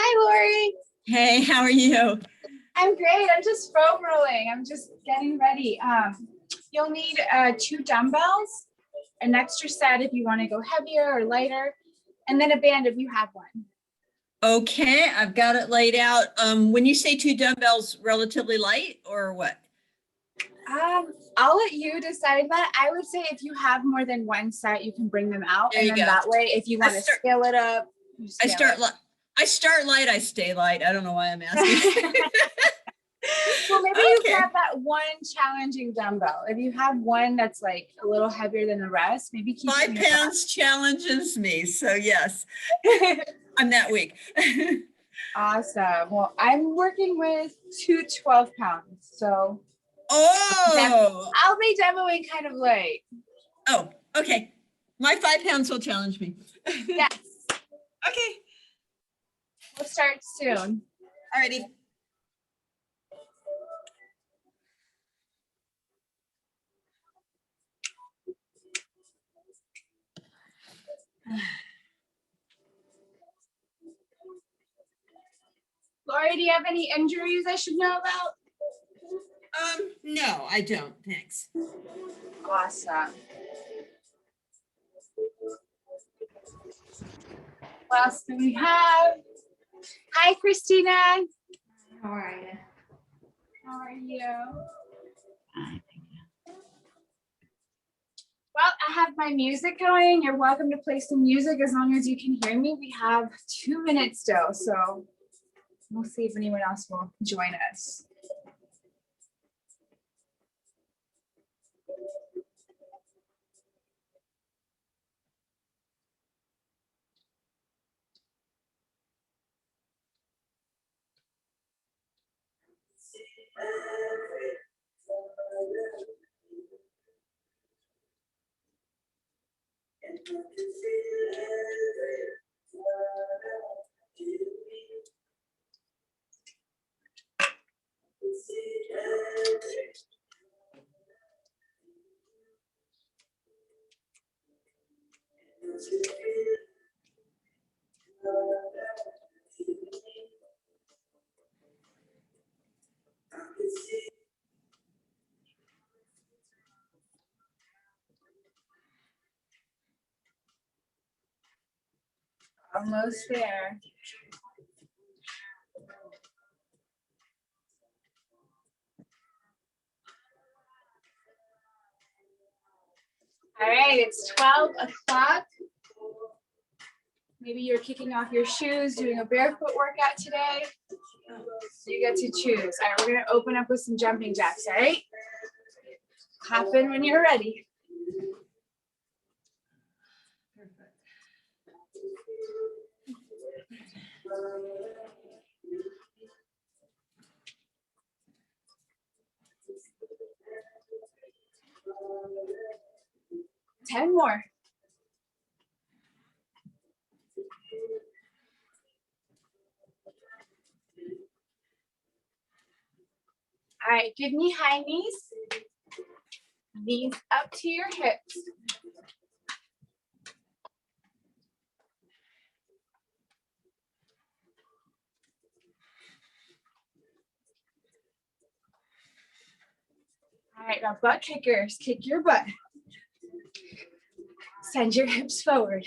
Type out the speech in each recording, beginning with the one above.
Hi, Lori. Hey, how are you? I'm great. I'm just foam rolling. I'm just getting ready. You'll need 2 dumbbells, an extra set if you want to go heavier or lighter, and then a band if you have one. Okay, I've got it laid out. When you say 2 dumbbells, relatively light or what? I'll let you decide that. I would say if you have more than 1 set, you can bring them out. There And you then go. that way, if you want to scale it up, I start light, I stay light. I don't know why I'm asking. Well, maybe you grab that 1 challenging dumbbell. If you have one that's like a little heavier than the rest, maybe keep 5 pounds challenges me. So yes, I'm that weak. Awesome. Well, I'm working with 2 12 pounds. So I'll be demoing kind of late. Oh, okay. My 5 pounds will challenge me. Yes. Okay. We'll start soon. Alrighty. Lori, do you have any injuries I should know about? No, I don't. Thanks. Awesome. What else do we have? Hi, Christina. How are you? How are you? Well, I have my music going. You're welcome to play some music as long as you can hear me. We have 2 minutes still, so we'll see if anyone else will join us. Almost there. All right, it's 12 o'clock. Maybe you're kicking off your shoes, doing a barefoot workout today. So you get to choose. All right, we're gonna open up with some jumping jacks, all right? Hop in when you're ready. Perfect. 10 more. All right, give me high knees. Knees up to your hips. All right, now butt kickers, kick your butt. Send your hips forward.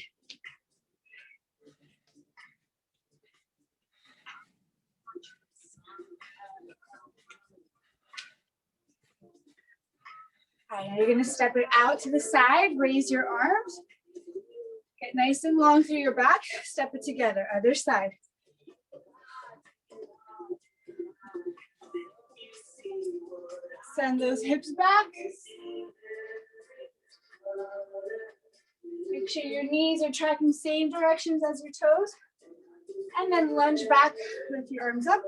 All right, now you're gonna step it out to the side, raise your arms. Get nice and long through your back, step it together, other side. Send those hips back. Make sure your knees are tracking same directions as your toes. And then lunge back with your arms up.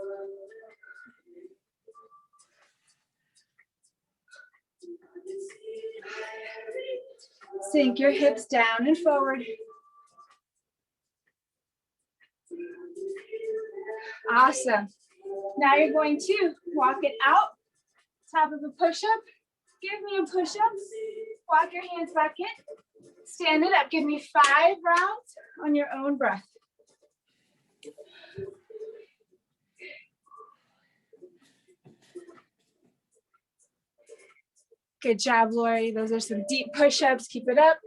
Sink your hips down and forward. Awesome. Now you're going to walk it out, top of a push-up. Give me a push-up. Walk your hands back in. Stand it up. Give me 5 rounds on your own breath. Good job, Lori. Those are some deep push-ups. Keep it up.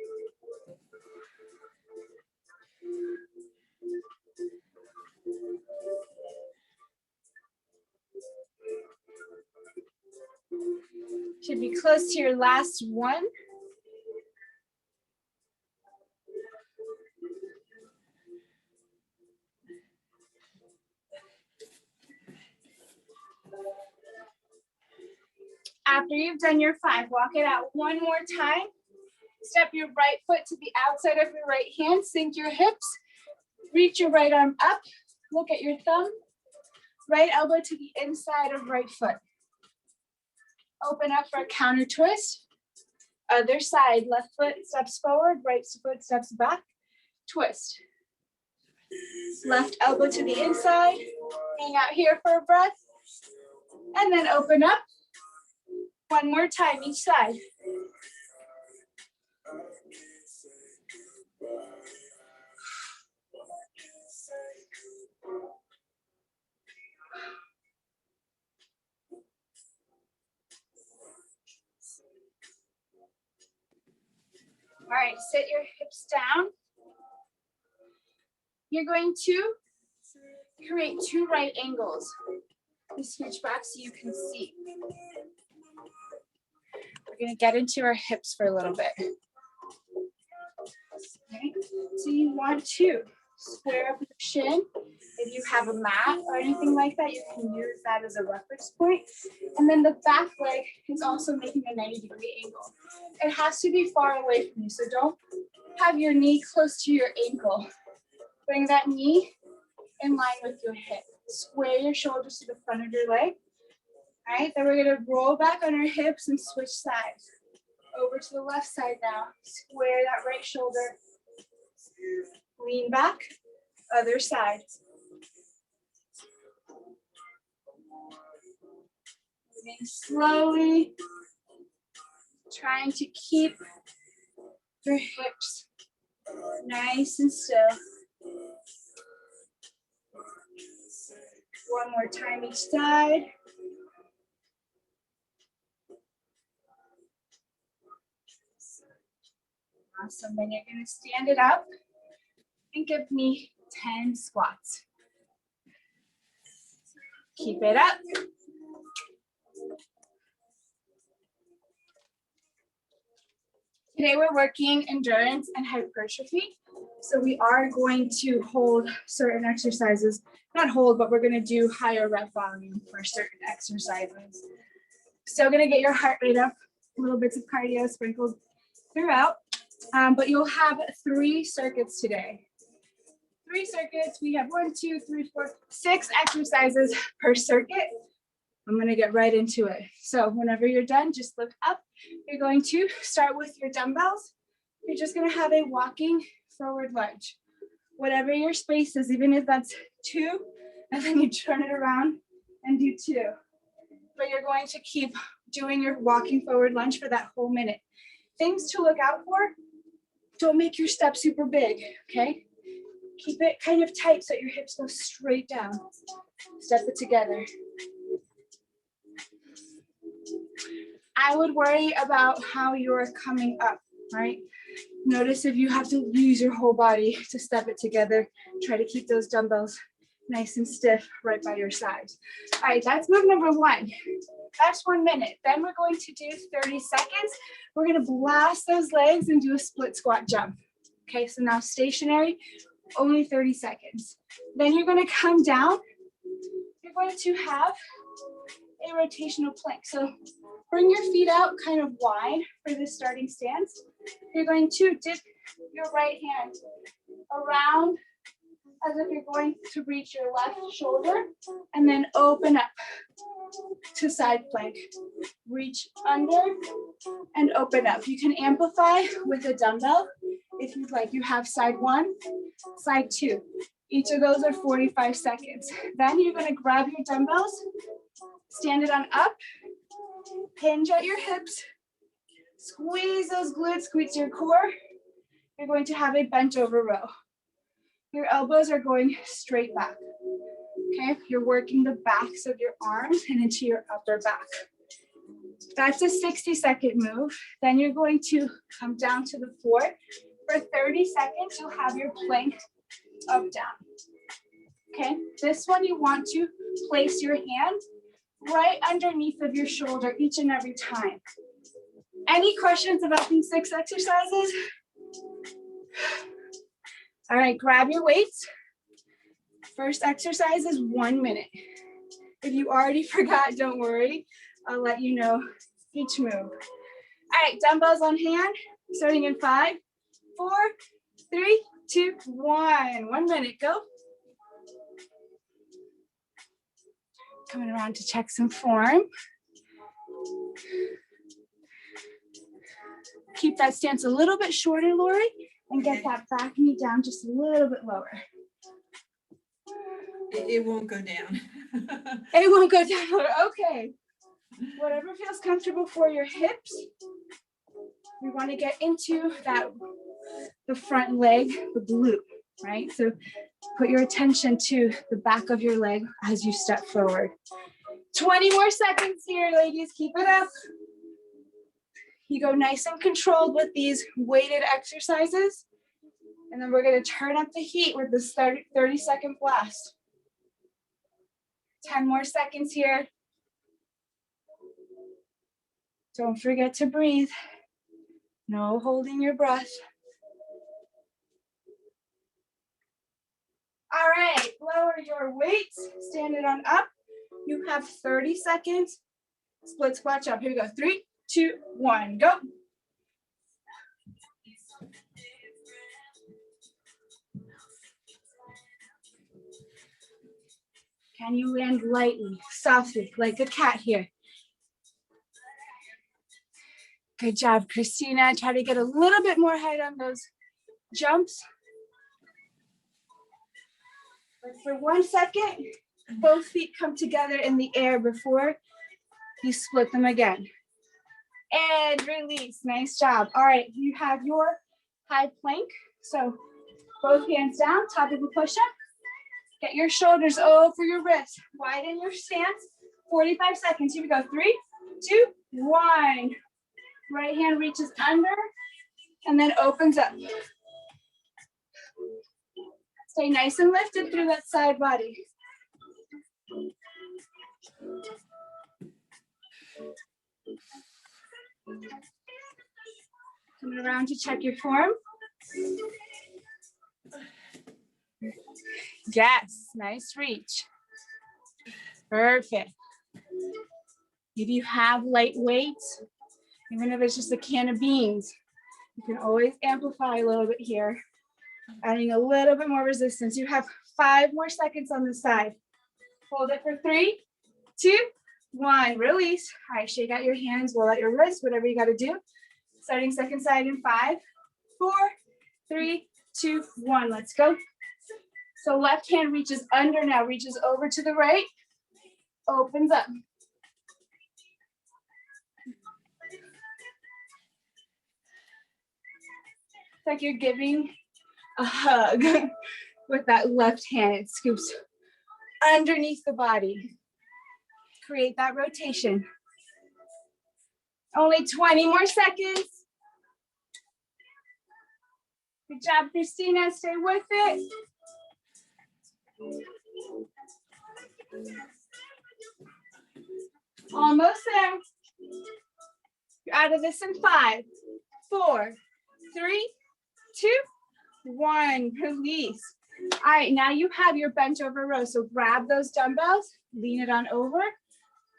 Should be close to your last one. After you've done your 5, walk it out one more time. Step your right foot to the outside of your right hand. Sink your hips. Reach your right arm up. Look at your thumb. Right elbow to the inside of right foot. Open up for a counter twist. Other side, left foot steps forward, right foot steps back. Twist. Left elbow to the inside. Hang out here for a breath. And then open up. One more time each side. All right, sit your hips down. You're going to create 2 right angles. Switch back so you can see. We're going to get into our hips for a little bit. Okay. So you want to square up your shin. If you have a mat or anything like that, you can use that as a reference point. And then the back leg is also making a 90-degree angle. It has to be far away from you, so don't have your knee close to your ankle. Bring that knee in line with your hip. Square your shoulders to the front of your leg. All right, then we're gonna roll back on our hips and switch sides. Over to the left side now. Square that right shoulder. Lean back, other side. Moving slowly, trying to keep your hips nice and still. One more time each side. Awesome, then you're gonna stand it up and give me 10 squats. Keep it up. Today we're working endurance and hypertrophy. So we are going to hold certain exercises, not hold, but we're going to do higher rep volume for certain exercises. Still going to get your heart rate up, little bits of cardio sprinkled throughout, but you'll have 3 circuits today. 3 circuits. We have 1, 2, 3, 4, 6 exercises per circuit. I'm going to get right into it. So whenever you're done, just look up. You're going to start with your dumbbells. You're just going to have a walking forward lunge. Whatever your space is, even if that's 2, and then you turn it around and do 2. But you're going to keep doing your walking forward lunge for that whole minute. Things to look out for, don't make your step super big, okay? Keep it kind of tight so your hips go straight down. Step it together. I would worry about how you're coming up, right? Notice if you have to use your whole body to step it together. Try to keep those dumbbells nice and stiff right by your side. All right, that's move number 1. That's 1 minute. Then we're going to do 30 seconds. We're going to blast those legs and do a split squat jump. Okay, so now stationary, only 30 seconds. Then you're going to come down. You're going to have a rotational plank. So bring your feet out kind of wide for this starting stance. You're going to dip your right hand around as if you're going to reach your left shoulder and then open up to side plank. Reach under and open up. You can amplify with a dumbbell if you'd like. You have side 1, side 2. Each of those are 45 seconds. Then you're going to grab your dumbbells, stand it on up, hinge at your hips, squeeze those glutes, squeeze your core. You're going to have a bent over row. Your elbows are going straight back. Okay, you're working the backs of your arms and into your upper back. That's a 60-second move. Then you're going to come down to the floor. For 30 seconds, you'll have your plank up, down. Okay, this one you want to place your hand right underneath of your shoulder each and every time. Any questions about these 6 exercises? All right, grab your weights. First exercise is 1 minute. If you already forgot, don't worry. I'll let you know each move. All right, dumbbells on hand, starting in 5, 4, 3, 2, 1. 1 minute, go. Coming around to check some form. Keep that stance a little bit shorter, Lori, and get that back knee down just a little bit lower. It won't go down. It won't go down lower. Okay. Whatever feels comfortable for your hips. We want to get into that, the front leg, the glute, right? So put your attention to the back of your leg as you step forward. 20 more seconds here, ladies. Keep it up. You go nice and controlled with these weighted exercises. And then we're going to turn up the heat with this 30-second blast. 10 more seconds here. Don't forget to breathe. No holding your breath. All right, lower your weights, stand it on up. You have 30 seconds. Split squat jump. Here we go. 3, 2, 1, go. Can you land lightly, softly, like a cat here? Good job, Christina. Try to get a little bit more height on those jumps. But for 1 second, both feet come together in the air before you split them again. And release. Nice job. All right, you have your high plank. So both hands down, top of a push-up. Get your shoulders over your wrists. Widen your stance. 45 seconds. Here we go. 3, 2, 1. Right hand reaches under and then opens up. Stay nice and lifted through that side body. Coming Turn around to check your form. Yes, nice reach. Perfect. If you have light weights, even if it's just a can of beans, you can always amplify a little bit here, adding a little bit more resistance. You have 5 more seconds on this side. Hold it for 3, 2, 1, release. All right, shake out your hands, roll out your wrists, whatever you got to do. Starting second side in 5, 4, 3, 2, 1. Let's go. So left hand reaches under now, reaches over to the right, opens up. It's like you're giving a hug with that left hand. It scoops underneath the body. Create that rotation. Only 20 more seconds. Good job, Christina. Stay with it. Almost there. You're out of this in 5, 4, 3, 2, 1. Release. All right, now you have your bench over row. So grab those dumbbells, lean it on over.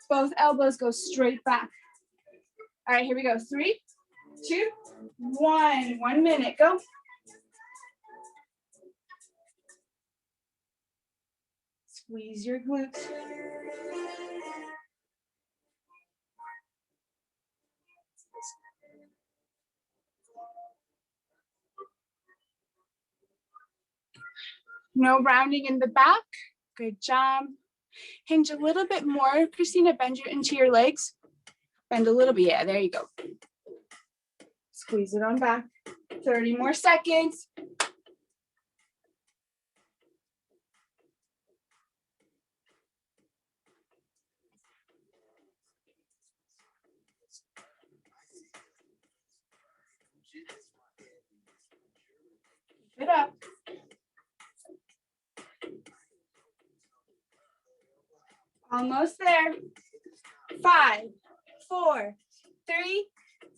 Both elbows go straight back. All right, here we go. 3, 2, 1. 1 minute. Go. Squeeze your glutes. No rounding in the back. Good job. Hinge a little bit more. Christina, bend into your legs. Bend a little bit. Yeah, there you go. Squeeze it on back. 30 more seconds. Keep it up. Almost there. 5, 4, 3,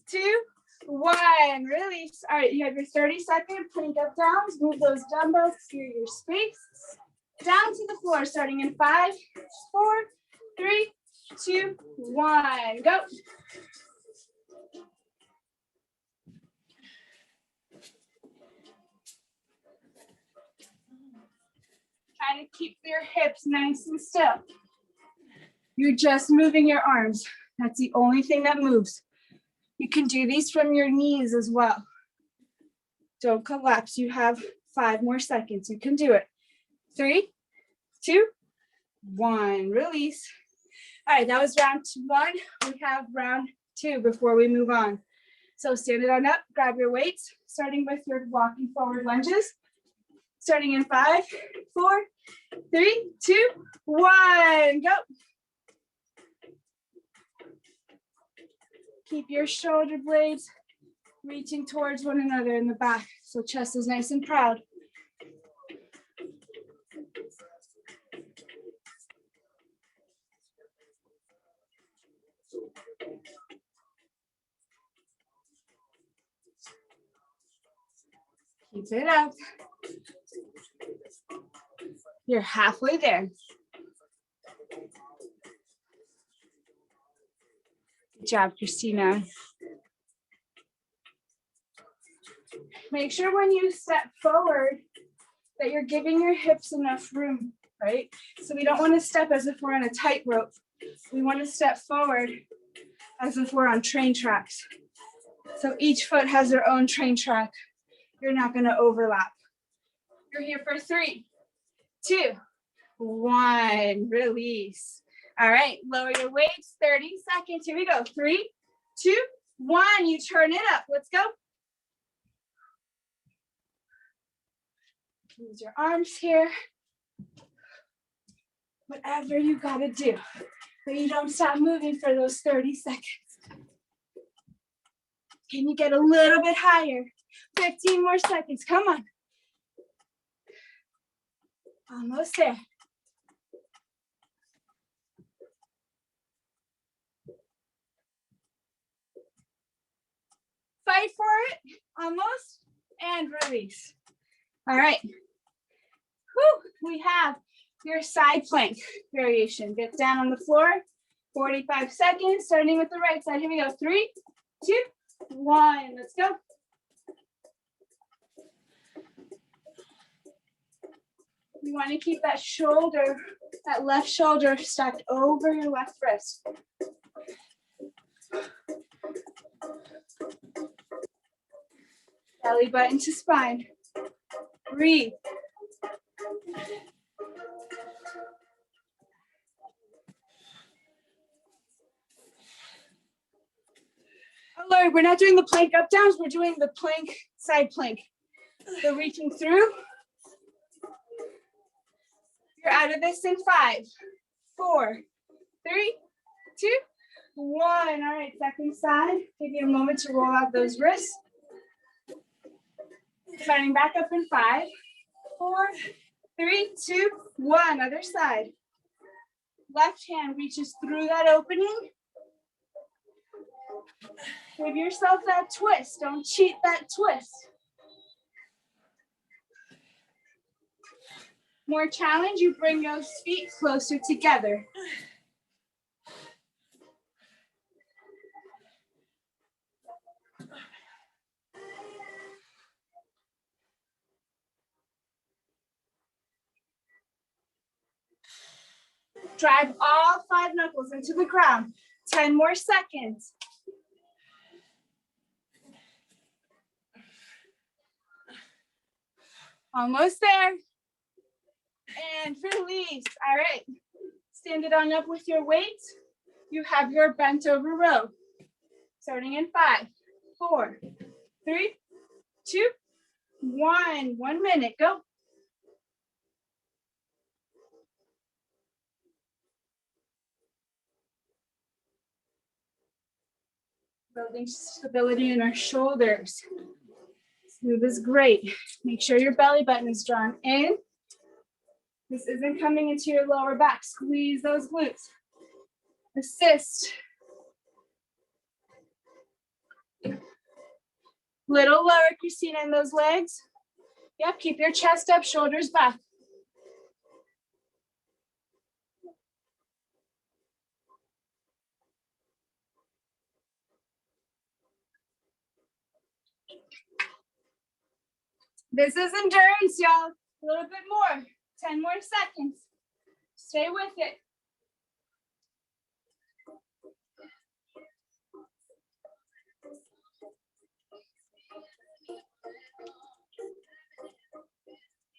2, 1. Release. All right, you have your 30-second plank up downs. Move those dumbbells, clear your space. Down to the floor, starting in 5, 4, 3, 2, 1. Go. Try to keep your hips nice and still. You're just moving your arms. That's the only thing that moves. You can do these from your knees as well. Don't collapse. You have 5 more seconds. You can do it. 3, 2, 1. Release. All right, that was round 1. We have round 2 before we move on. So stand it on up, grab your weights, starting with your walking forward lunges. Starting in 5, 4, 3, 2, 1. Go. Keep your shoulder blades reaching towards one another in the back, so chest is nice and proud. Keep it up. You're halfway there. Good job, Christina. Make sure when you step forward that you're giving your hips enough room, right? So we don't want to step as if we're on a tightrope. We want to step forward as if we're on train tracks. So each foot has their own train track. You're not going to overlap. You're here for 3, 2, 1. Release. All right, lower your weights. 30 seconds. Here we go. 3, 2, 1. You turn it up. Let's go. Use your arms here. Whatever you got to do. But you don't stop moving for those 30 seconds. Can you get a little bit higher? 15 more seconds. Come on. Almost there. Fight for it, almost, and release. All right. Whew, we have your side plank variation. Get down on the floor, 45 seconds, starting with the right side. Here we go, 3, 2, 1, let's go. You want to keep that shoulder, that left shoulder stacked over your left wrist. Belly button to spine. Breathe. Alert, we're not doing the plank up downs, we're doing the plank, side plank. So reaching through. You're out of this in 5, 4, 3, 2, 1. All right, second side. Give you a moment to roll out those wrists. Starting back up in 5, 4, 3, 2, 1. Other side. Left hand reaches through that opening. Give yourself that twist. Don't cheat that twist. More challenge, you bring those feet closer together. Drive all 5 knuckles into the ground. 10 more seconds. Almost there. And release. All right. Stand it on up with your weights. You have your bent over row. Starting in 5, 4, 3, 2, 1. 1 minute. Go. Building stability in our shoulders. Smooth is great. Make sure your belly button is drawn in. This isn't coming into your lower back. Squeeze those glutes. Assist. Little lower, Christina, in those legs. Yep, keep your chest up, shoulders back. This is endurance, y'all. A little bit more. 10 more seconds. Stay with it.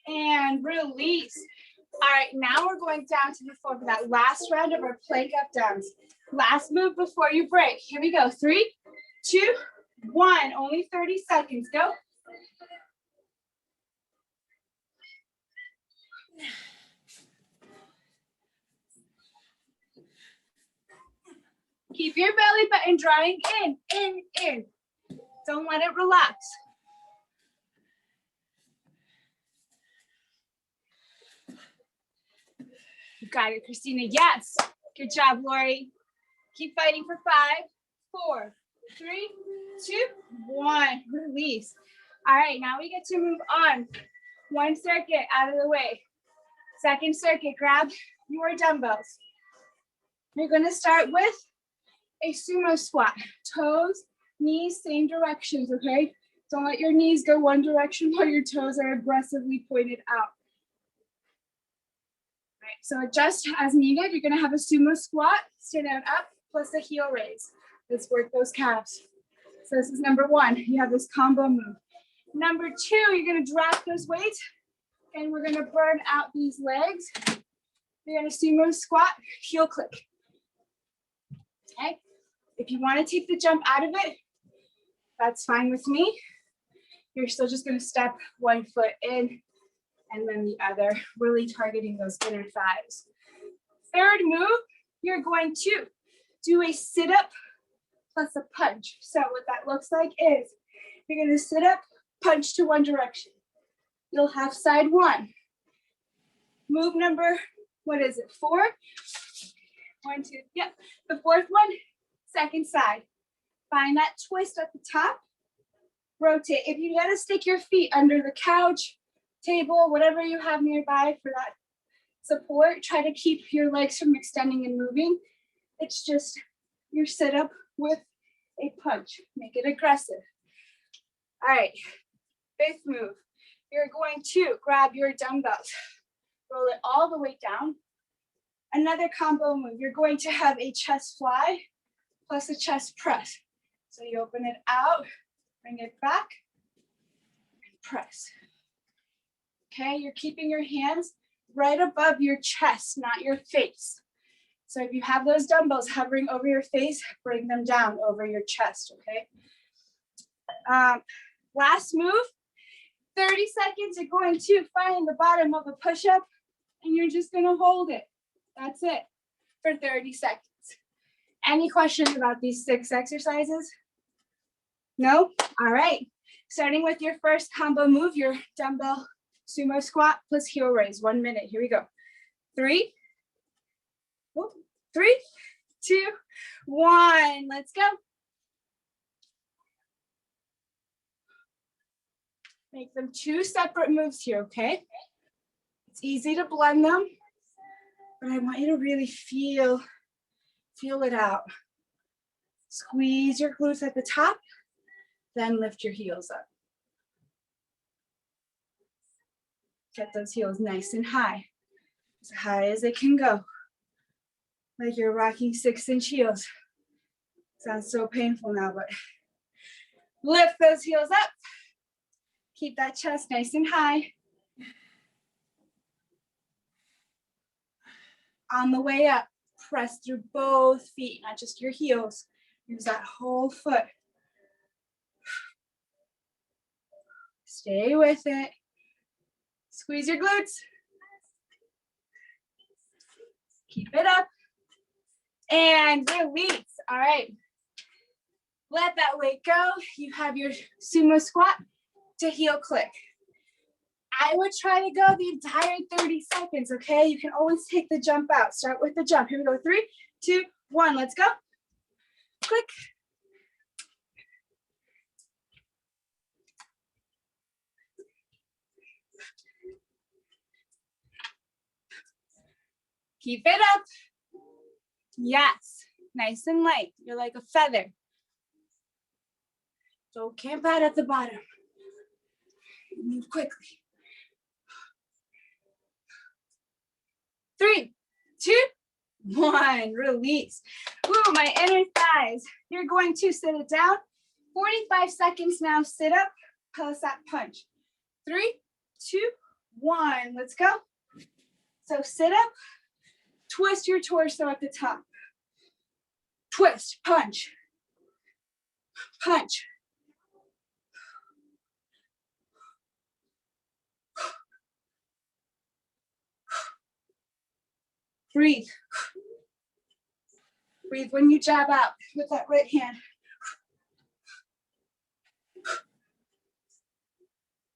And release. All right, now we're going down to the floor for that last round of our plank up downs. Last move before you break. Here we go. 3, 2, 1. Only 30 seconds. Go. Keep your belly button drawing in. Don't let it relax. You got it, Christina. Yes. Good job, Lori. Keep fighting for 5, 4, 3, 2, 1. Release. All right, now we get to move on. 1 circuit out of the way. Second circuit, grab your dumbbells. You're going to start with a sumo squat. Toes, knees, same directions, okay? Don't let your knees go one direction while your toes are aggressively pointed out. All right, so adjust as needed. You're going to have a sumo squat, stand out up, plus a heel raise. Let's work those calves. So this is number 1. You have this combo move. Number 2, you're going to drop those weights, and we're going to burn out these legs. You're going to sumo squat, heel click. Okay. If you want to take the jump out of it, that's fine with me. You're still just going to step 1 foot in and then the other, really targeting those inner thighs. Third move, you're going to do a sit-up plus a punch. So what that looks like is you're going to sit up, punch to one direction. You'll have side 1. Move number, what is it, 4? 1, 2, yep. The fourth one, second side. Find that twist at the top. rotate. If you gotta stick your feet under the couch, table, whatever you have nearby for that support, try to keep your legs from extending and moving. It's just your sit up with a punch. Make it aggressive. All right, fifth move. You're going to grab your dumbbells, roll it all the way down. Another combo move. You're going to have a chest fly plus a chest press. So you open it out, bring it back, and press. Okay, you're keeping your hands right above your chest, not your face. So if you have those dumbbells hovering over your face, bring them down over your chest, okay? Last move, 30 seconds, you're going to find the bottom of a push-up and you're just gonna hold it. That's it for 30 seconds. Any questions about these 6 exercises? No? All right. Starting with your first combo move, your dumbbell sumo squat plus heel raise. 1 minute. Here we go. 3, 2, 1. Let's go. Make them 2 separate moves here, okay? It's easy to blend them, but I want you to really feel it out. Squeeze your glutes at the top, then lift your heels up. Get those heels nice and high as they can go. Like you're rocking 6-inch heels. Sounds so painful now, but lift those heels up. Keep that chest nice and high. On the way up, press through both feet, not just your heels. Use that whole foot. Stay with it. Squeeze your glutes. Keep it up. And release. All right. Let that weight go. You have your sumo squat to heel click. I would try to go the entire 30 seconds, okay? You can always take the jump out. Start with the jump. Here we go. 3, 2, 1. Let's go. Click. Keep it up. Yes. Nice and light. You're like a feather. Don't camp out at the bottom. Move quickly. 3, 2, 1. Release. Ooh, my inner thighs. You're going to sit it down. 45 seconds now. Sit up. Plus that punch. 3, 2, 1. Let's go. So sit up. Twist your torso at the top. Twist. Punch. Punch. Breathe. Breathe when you jab out with that right hand.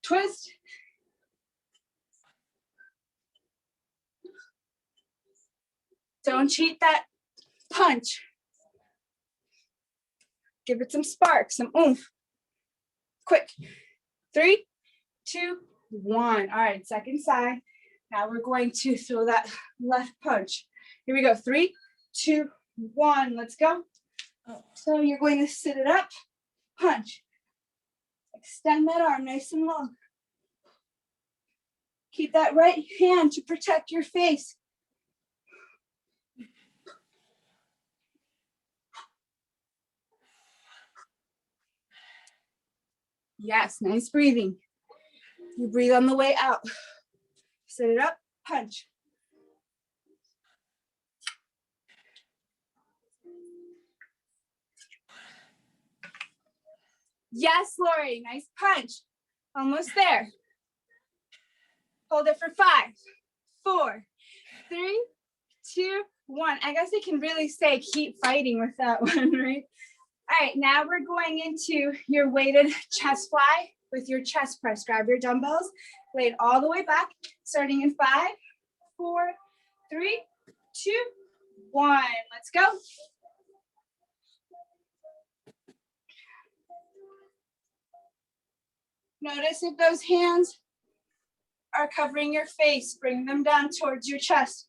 Twist. Don't cheat that punch. Give it some spark, some oomph. Quick. 3, 2, 1. All right, second side. Now we're going to throw that left punch. Here we go. 3, 2, 1. Let's go. So you're going to sit it up, punch. Extend that arm nice and long. Keep that right hand to protect your face. Yes, nice breathing. You breathe on the way out. Sit it up, punch. Yes, Lori, nice punch. Almost there. Hold it for 5, 4, 3, 2, 1. I guess I can really say keep fighting with that one, right? All right, now we're going into your weighted chest fly with your chest press. Grab your dumbbells, lay it all the way back, starting in 5, 4, 3, 2, 1. Let's go. Notice if those hands are covering your face, bring them down towards your chest.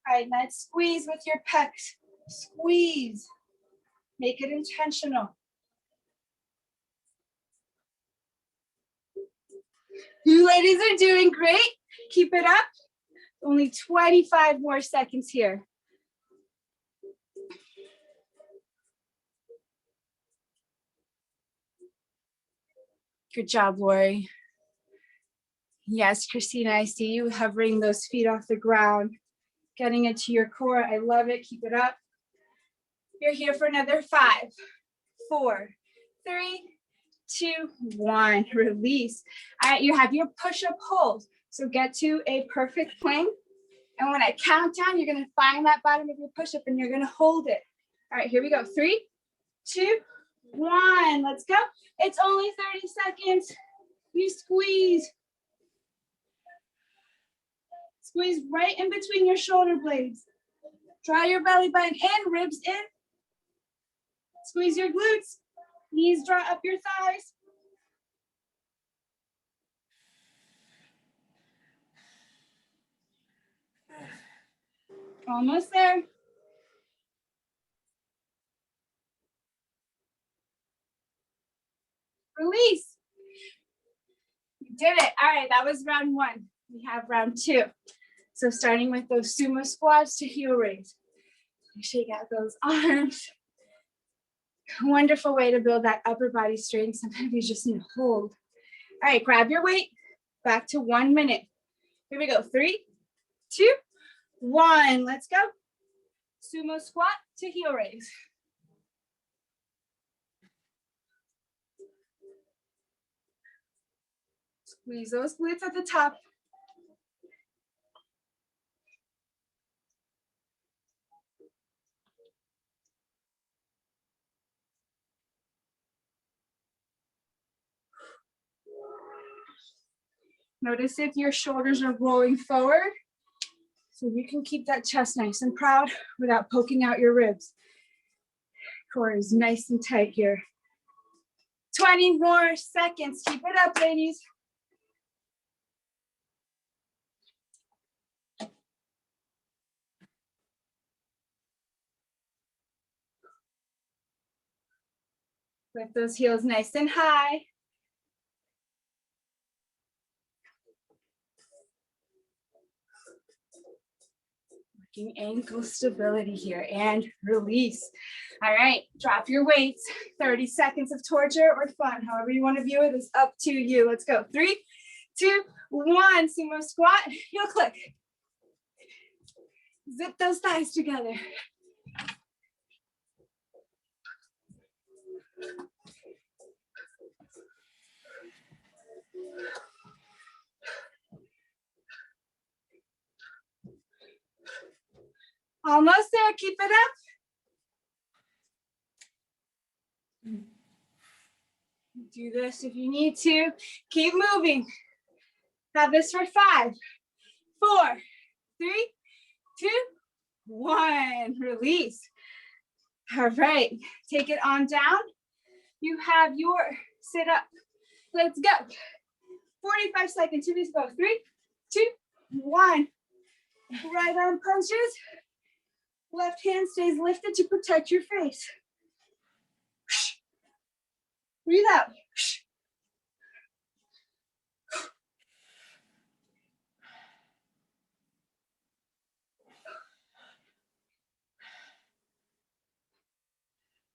All right, let's squeeze with your pecs. Squeeze. Make it intentional. You ladies are doing great. Keep it up. Only 25 more seconds here. Good job, Lori. Yes, Christina, I see you hovering those feet off the ground, getting it to your core. I love it. Keep it up. You're here for another 5, 4, 3, 2, 1. Release. All right, you have your push-up hold. So get to a perfect plank. And when I count down, you're going to find that bottom of your push-up and you're going to hold it. All right, here we go. 3, 2, 1. Let's go. It's only 30 seconds. You squeeze. Squeeze right in between your shoulder blades. Draw your belly button in, ribs in. Squeeze your glutes. Knees draw up your thighs. Almost there. Release. You did it. All right, that was round 1. We have round 2. So starting with those sumo squats to heel raise. Shake out those arms. Wonderful way to build that upper body strength. Sometimes you just need to hold. All right, grab your weight. Back to 1 minute. Here we go. 3, 2, 1. Let's go. Sumo squat to heel raise. Squeeze those glutes at the top. Notice if your shoulders are rolling forward, so you can keep that chest nice and proud without poking out your ribs. Core is nice and tight here. 20 more seconds. Keep it up, ladies. Lift those heels nice and high. Working ankle stability here and release. All right, drop your weights. 30 seconds of torture or fun, however you want to view it is up to you. Let's go. 3, 2, 1. Sumo squat, heel click. Zip those thighs together. Almost there, keep it up. Do this if you need to. Keep moving. Have this for 5, 4, 3, 2, 1. Release. All right, take it on down. You have your sit up. Let's go. 45 seconds. Here we go. 3, 2, 1. Right arm punches. Left hand stays lifted to protect your face. Breathe out.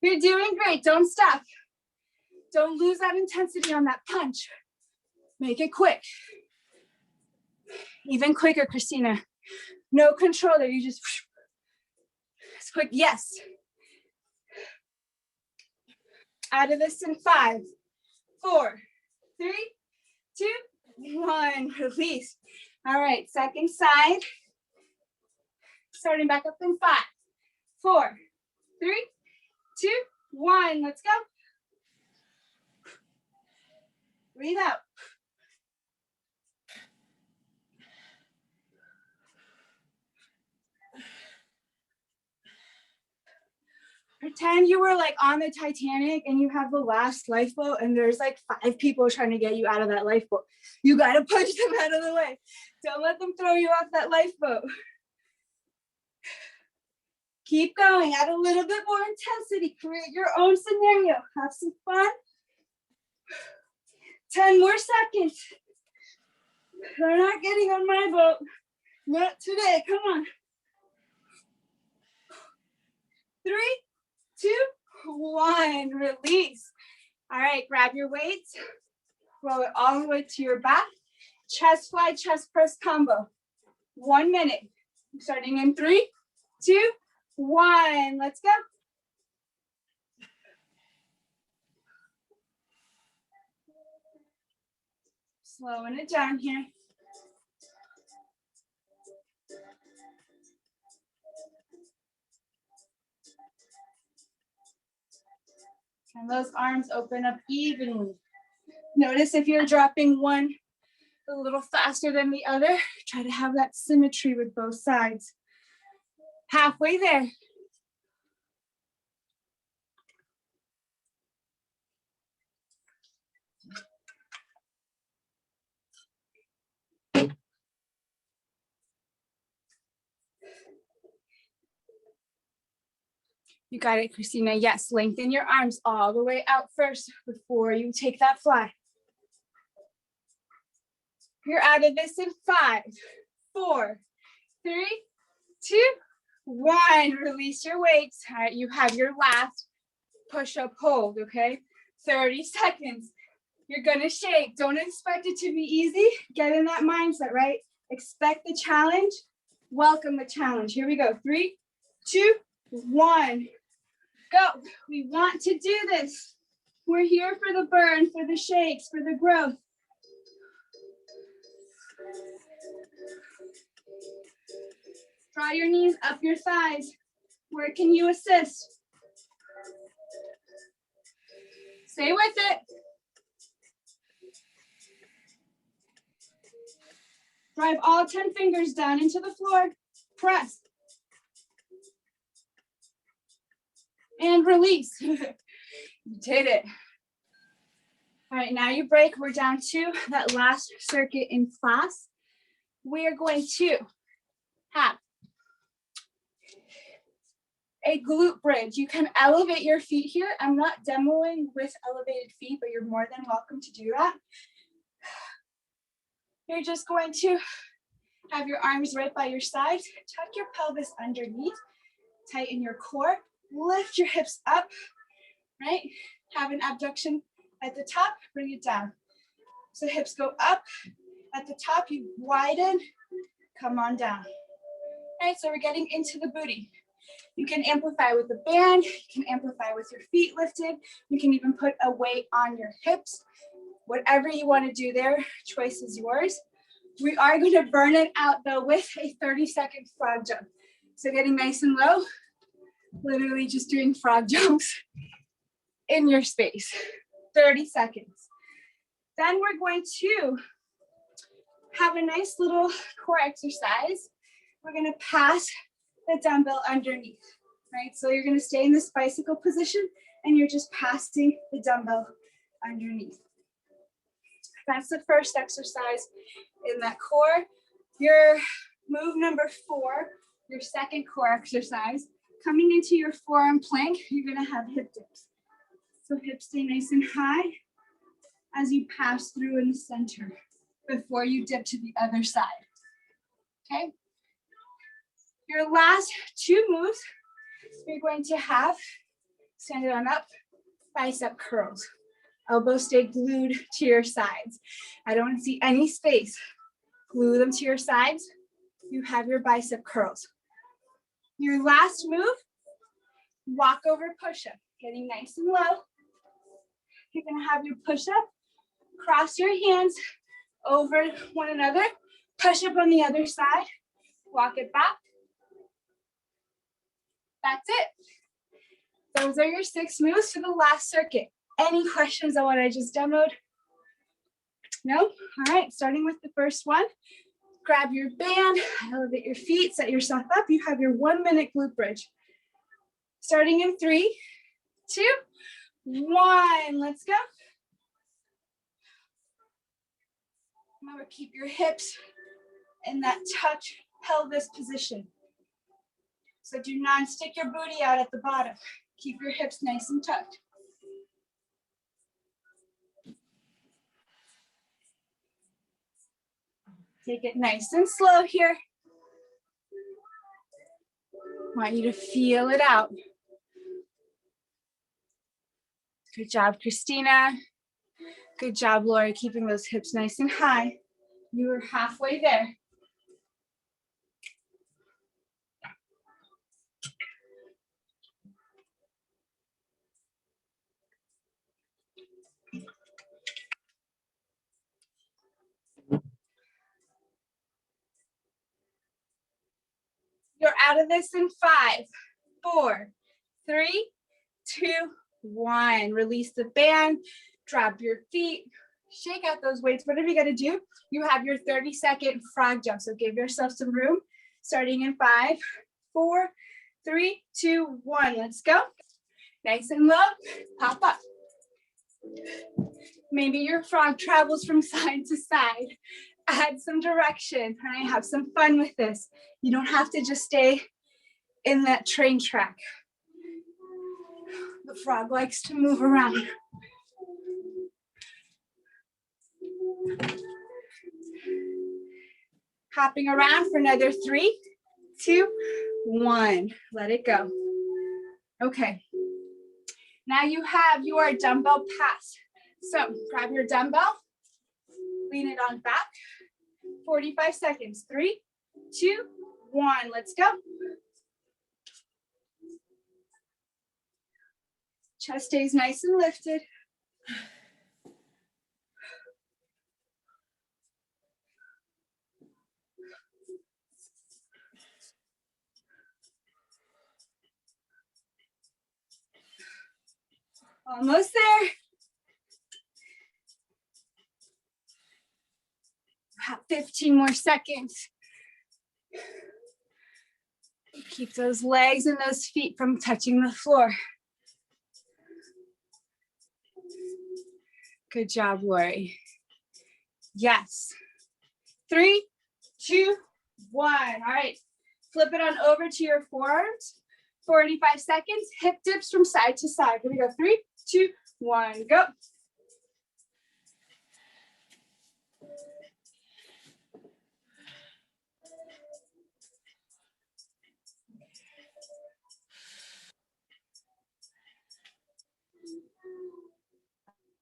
You're doing great. Don't stop. Don't lose that intensity on that punch. Make it quick. Even quicker, Christina. No control there. You just, it's quick. Yes. Out of this in 5, 4, 3, 2, 1. Release. All right, second side. Starting back up in 5, 4, 3, 2, 1. Let's go. Breathe out. Pretend you were like on the Titanic and you have the last lifeboat and there's like 5 people trying to get you out of that lifeboat. You got to push them out of the way. Don't let them throw you off that lifeboat. Keep going, add a little bit more intensity, create your own scenario, have some fun. 10 more seconds. They're not getting on my boat. Not today, come on. 3, 2, 1, release. All right, grab your weights, roll it all the way to your back. Chest fly, chest press combo. 1 minute. Starting in 3, 2, 1. Let's go. Slowing it down here. And those arms open up evenly. Notice if you're dropping one a little faster than the other, try to have that symmetry with both sides. Halfway there. You got it, Christina. Yes, lengthen your arms all the way out first before you take that fly. You're out of this in 5, 4, 3, 2, 1. Release your weights. All right, you have your last push-up hold, okay? 30 seconds. You're gonna shake. Don't expect it to be easy. Get in that mindset, right? Expect the challenge. Welcome the challenge. Here we go. 3, 2, 1. Go. We want to do this. We're here for the burn, for the shakes, for the growth. Draw your knees up your thighs. Where can you assist? Stay with it. Drive all 10 fingers down into the floor. Press. And release. You did it. All right, now you break. We're down to that last circuit in class. We are going to have a glute bridge. You can elevate your feet here. I'm not demoing with elevated feet, but you're more than welcome to do that. You're just going to have your arms right by your sides. Tuck your pelvis underneath. Tighten your core. Lift your hips up, right? Have an abduction at the top, bring it down. So hips go up. At the top, you widen, come on down. All right, so we're getting into the booty. You can amplify with the band, you can amplify with your feet lifted, you can even put a weight on your hips. Whatever you want to do there, choice is yours. We are going to burn it out though with a 30-second frog jump. So getting nice and low, literally just doing frog jumps in your space, 30 seconds. Then we're going to have a nice little core exercise. We're going to pass the dumbbell underneath, right? So you're going to stay in this bicycle position and you're just passing the dumbbell underneath. That's the first exercise in that core. Your move number 4, your second core exercise, coming into your forearm plank, you're going to have hip dips. So hips stay nice and high as you pass through in the center before you dip to the other side. Okay? Your last 2 moves, you're going to have, stand it on up, bicep curls. Elbows stay glued to your sides. I don't see any space. Glue them to your sides. You have your bicep curls. Your last move, walk over push-up, getting nice and low. You're gonna have your push-up, cross your hands over one another, push up on the other side, walk it back. That's it. Those are your 6 moves for the last circuit. Any questions on what I just demoed? No? All right, starting with the first one. Grab your band, elevate your feet, set yourself up. You have your 1-minute glute bridge. Starting in 3, 2, 1. Let's go. Remember, keep your hips in that touch pelvis position. So do not stick your booty out at the bottom. Keep your hips nice and tucked. Take it nice and slow here. Want you to feel it out. Good job, Christina. Good job, Lori, keeping those hips nice and high. You were halfway there. You're out of this in 5, 4, 3, 2, 1. Release the band, drop your feet, shake out those weights. Whatever you gotta do, you have your 30-second frog jump. So give yourself some room. Starting in 5, 4, 3, 2, 1. Let's go. Nice and low, pop up. Maybe your frog travels from side to side. Add some direction, right? Have some fun with this. You don't have to just stay in that train track. The frog likes to move around. Hopping around for another 3, 2, 1. Let it go. Okay. Now you have your dumbbell pass. So grab your dumbbell, lean it on back. 45 seconds. 3, 2, 1. Let's go. Chest stays nice and lifted. Almost there. About 15 more seconds. Keep those legs and those feet from touching the floor. Good job, Lori. Yes. 3, 2, 1. All right. Flip it on over to your forearms. 45 seconds. Hip dips from side to side. Here we go. 3, 2, 1. Go.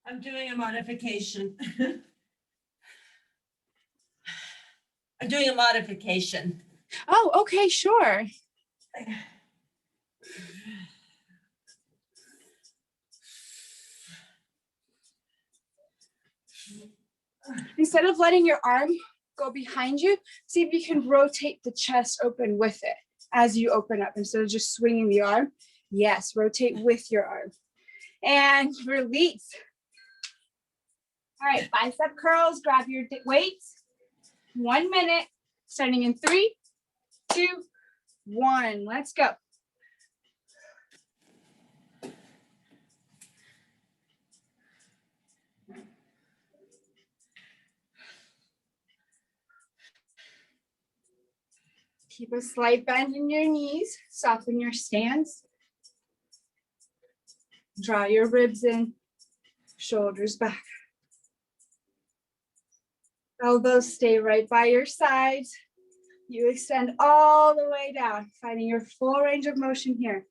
I'm doing a modification. I'm doing a modification. Oh, okay, sure. Instead of letting your arm go behind you, see if you can rotate the chest open with it as you open up instead of just swinging the arm. Yes, rotate with your arm. And release. All right, bicep curls, grab your weights. 1 minute, starting in 3, 2, 1. Let's go. Keep a slight bend in your knees, soften your stance. Draw your ribs in, shoulders back. Elbows stay right by your sides. You extend all the way down, finding your full range of motion here.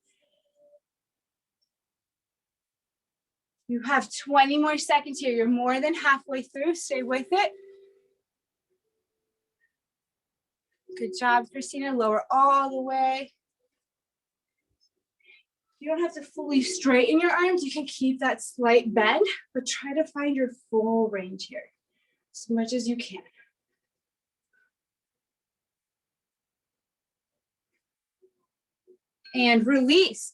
You have 20 more seconds here. You're more than halfway through. Stay with it. Good job, Christina. Lower all the way. You don't have to fully straighten your arms. You can keep that slight bend, but try to find your full range here as much as you can. And release.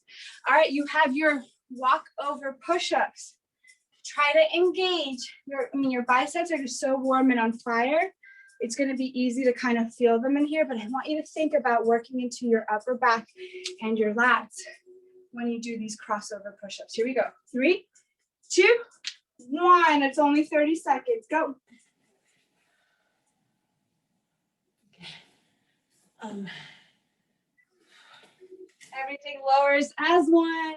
All right, you have your walk over push-ups. Try to engage your biceps are just so warm and on fire. It's going to be easy to kind of feel them in here, but I want you to think about working into your upper back and your lats. when you do these crossover push-ups. Here we go. 3, 2, 1. It's only 30 seconds. Go. Everything lowers as one.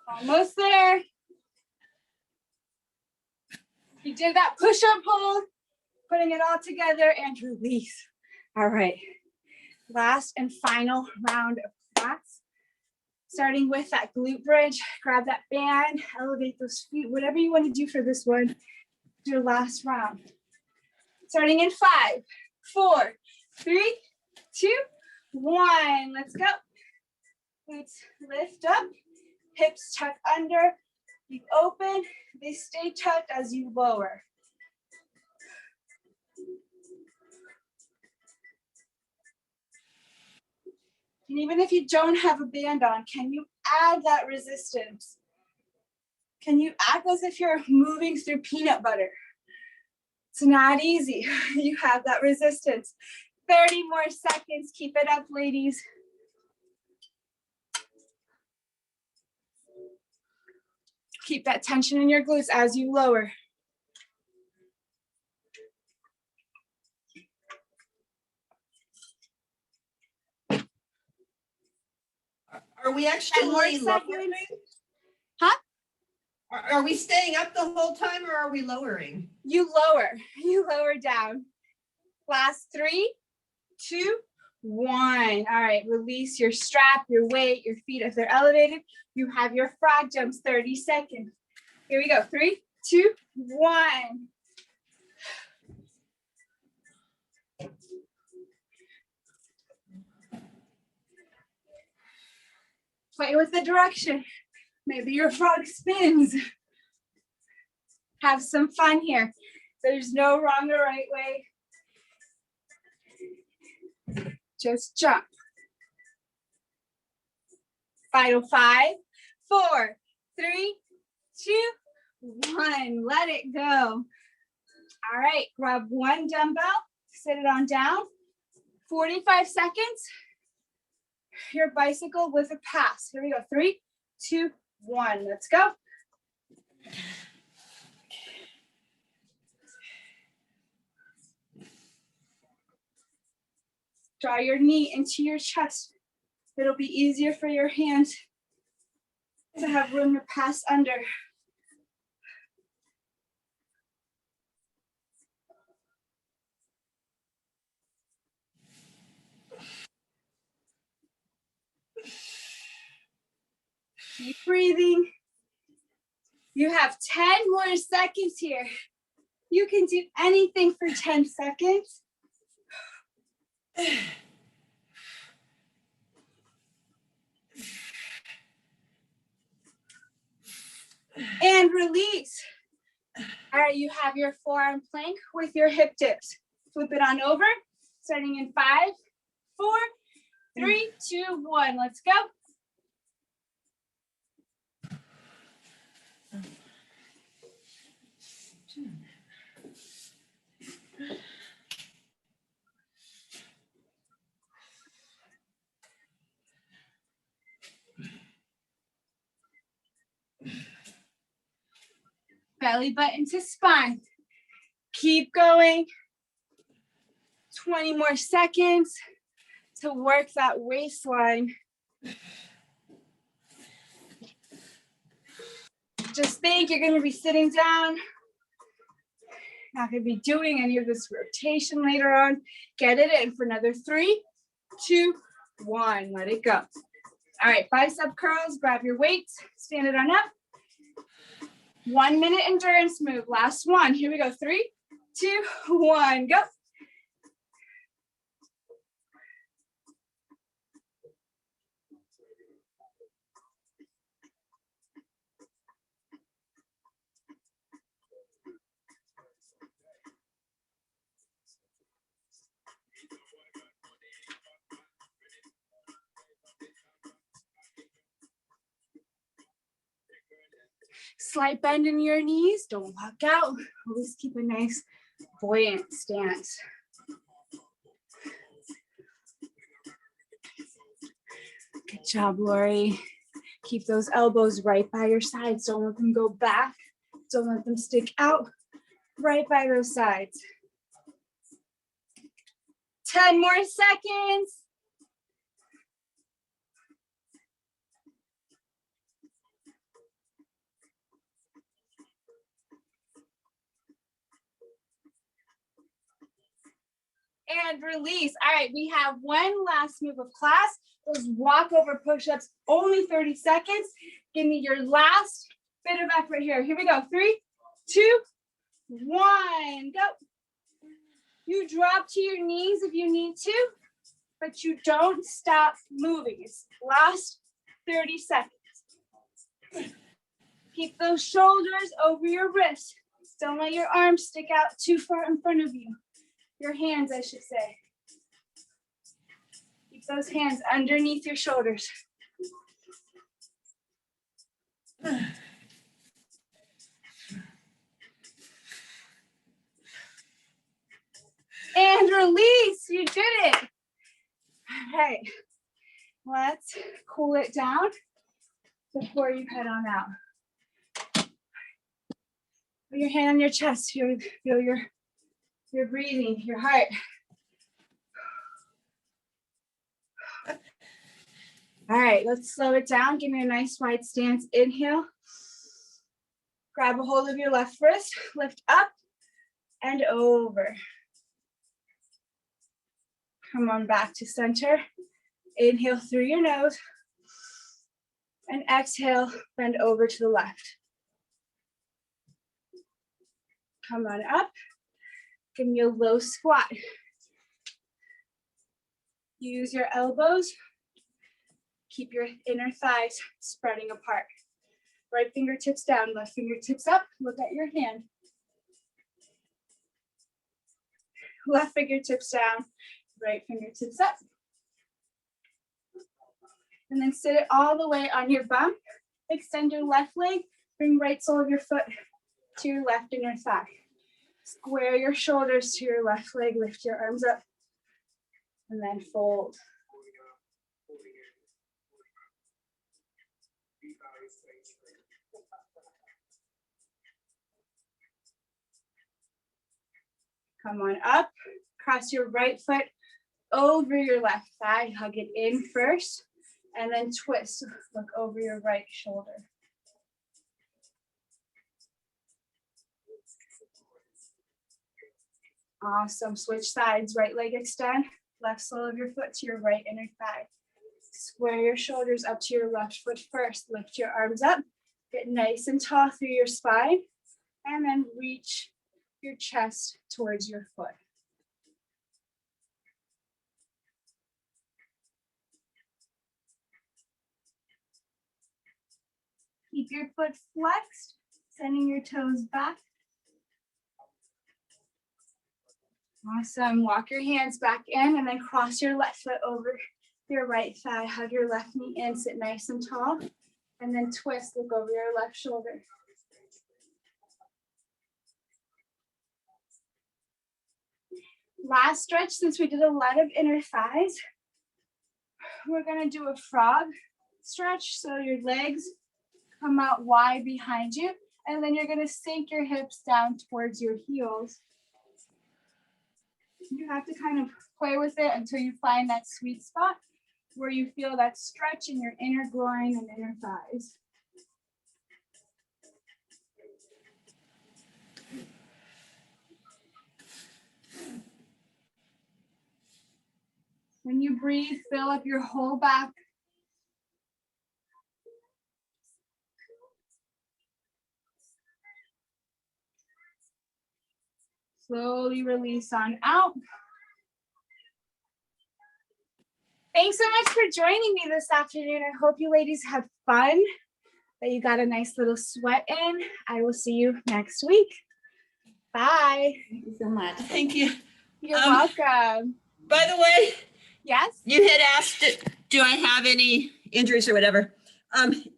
Almost there. You did that push-up hold, putting it all together and release. All right. Last and final round of class. Starting with that glute bridge, grab that band, elevate those feet, whatever you want to do for this one. Do your last round. Starting in 5, 4, 3, 2, 1. Let's go. Glutes lift up, hips tuck under, you open, they stay tucked as you lower. And even if you don't have a band on, can you add that resistance? Can you act as if you're moving through peanut butter? It's not easy. You have that resistance. 30 more seconds. Keep it up, ladies. Keep that tension in your glutes as you lower. Are we 10 actually more lowering? seconds. Huh? Are we staying up the whole time or are we lowering? You lower down. Last 3, 2, 1. All right, release your strap, your weight, your feet if they're elevated. You have your frog jumps, 30 seconds. Here we go, 3, 2, 1. Play with the direction. Maybe your frog spins. Have some fun here. There's no wrong or right way. Just jump. Final 5, 4, 3, 2, 1. Let it go. All right, grab one dumbbell, sit it on down. 45 seconds. Your bicycle with a pass. Here we go. 3, 2, 1. Let's go. Draw your knee into your chest. It'll be easier for your hands to have room to pass under. Keep breathing. You have 10 more seconds here. You can do anything for 10 seconds. And release. All right, you have your forearm plank with your hip dips. Flip it on over, starting in 5, 4, 3, 2, 1. Let's go. Belly button to spine. Keep going. 20 more seconds to work that waistline. Just think you're going to be sitting down. Not going to be doing any of this rotation later on. Get it in for another 3, 2, 1. Let it go. All right, bicep curls. Grab your weights. Stand it on up. 1 minute endurance move. Last one. Here we go. 3, 2, 1. Go. Slight bend in your knees. Don't walk out. Always keep a nice buoyant stance. Good job, Lori. Keep those elbows right by your sides. Don't let them go back. Don't let them stick out. Right by those sides. 10 more seconds. And release. All right, we have one last move of class. Those walkover push-ups, only 30 seconds. Give me your last bit of effort here. Here we go. 3, 2, 1, go. You drop to your knees if you need to, but you don't stop moving. It's last 30 seconds. Keep those shoulders over your wrists. Don't let your arms stick out too far in front of you. Your hands, I should say. Keep those hands underneath your shoulders. And release, you did it. All right, let's cool it down before you head on out. Put your hand on your chest, feel your breathing, your heart. All right, let's slow it down. Give me a nice wide stance. Inhale. Grab a hold of your left wrist, lift up and over. Come on back to center. Inhale through your nose and exhale, bend over to the left. Come on up. Give me a low squat. Use your elbows. Keep your inner thighs spreading apart. Right fingertips down, left fingertips up. Look at your hand. Left fingertips down, right fingertips up. And then sit it all the way on your bum. Extend your left leg. Bring right sole of your foot to your left inner thigh. Square your shoulders to your left leg. Lift your arms up. And then fold. Come on up. Cross your right foot over your left thigh. Hug it in first. And then twist. Look over your right shoulder. Awesome. Switch sides. Right leg extend. Left sole of your foot to your right inner thigh. Square your shoulders up to your left foot first. Lift your arms up. Get nice and tall through your spine. And then reach your chest towards your foot. Keep your foot flexed, sending your toes back. Awesome. Walk your hands back in and then cross your left foot over your right thigh. Hug your left knee in, sit nice and tall, and then twist, look over your left shoulder. Last stretch, since we did a lot of inner thighs, we're gonna do a frog stretch. So your legs come out wide behind you, and then you're gonna sink your hips down towards your heels. You have to kind of play with it until you find that sweet spot where you feel that stretch in your inner groin and inner thighs. When you breathe, fill up your whole back. Slowly release on out. Thanks so much for joining me this afternoon. I hope you ladies had fun, that you got a nice little sweat in. I will see you next week. Bye. Thank you so much. Thank you. You're welcome. By the way, Yes? you had asked, do I have any injuries or whatever?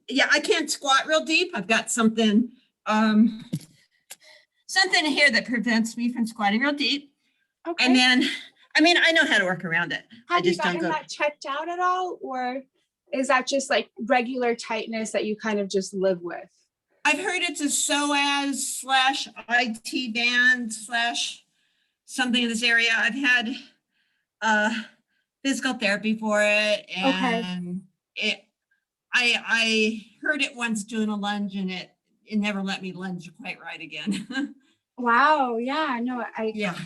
Yeah, I can't squat real deep. I've got something here that prevents me from squatting real deep. Okay. And then, I mean, I know how to work around it. I Have you just don't gotten go. that checked out at all? Or is that just like regular tightness that you kind of just live with? I've heard it's a psoas/IT band / something in this area. I've had physical therapy for it, and I heard it once doing a lunge, and it never let me lunge quite right again. Wow. Yeah, no, Yeah.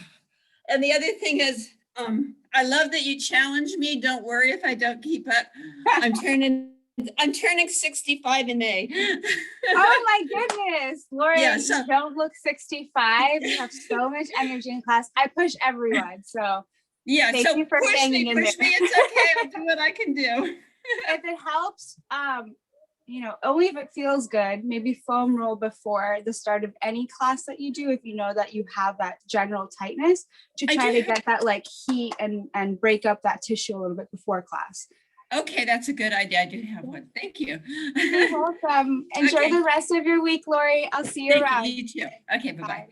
And the other thing is, I love that you challenge me. Don't worry if I don't keep up. I'm turning 65 in May. oh my goodness, Lori, Yeah, so- you don't look 65. You have so much energy in class. I push everyone. So Yeah, thank so you for push hanging me. in there. It's okay. I'll do what I can do. If it helps, only if it feels good, maybe foam roll before the start of any class that you do, if you know that you have that general tightness, to I try do. to get that like heat and break up that tissue a little bit before class. Okay, that's a good idea. I do have one. Thank you. You're welcome. Enjoy Okay. the rest of your week, Lori. I'll see you Thank around. you. You too. Okay, bye-bye. Bye.